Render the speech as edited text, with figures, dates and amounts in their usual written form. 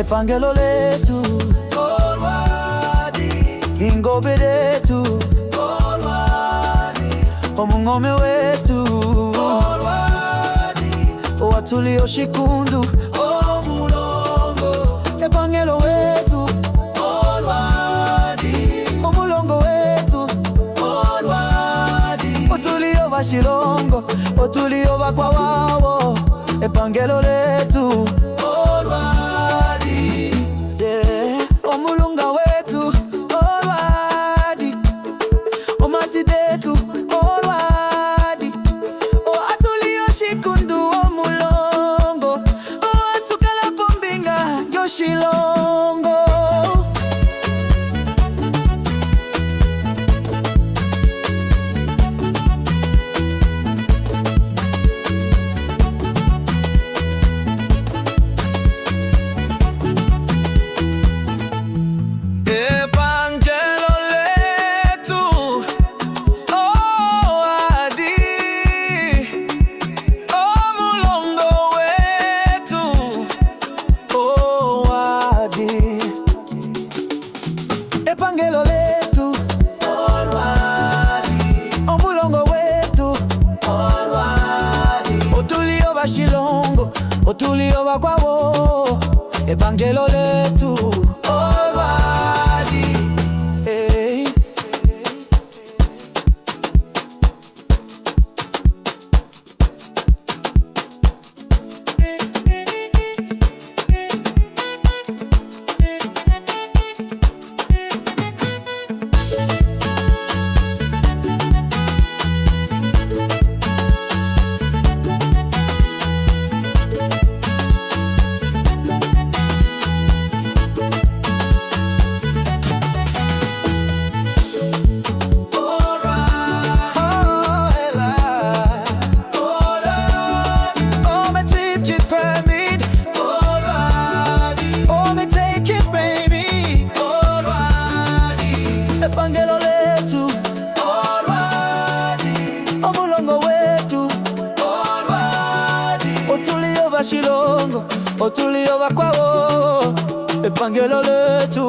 epangelo letu ingobe letu omung'ome wetu owatulio shikundu omulongo epangelo wetu omulongo wetu otulio bashilongo otulio bakwa wawo epangelo letu omulunga wetu omati detu atulio shikundu omulongo atukala pombinga yoshilongo epangelo letu omulongo wetu otulio bashilongo otulio bakwawo epangelo letu epangelo letu omulongo wetu otulio bashilongo otulio bakwawo epangelo letu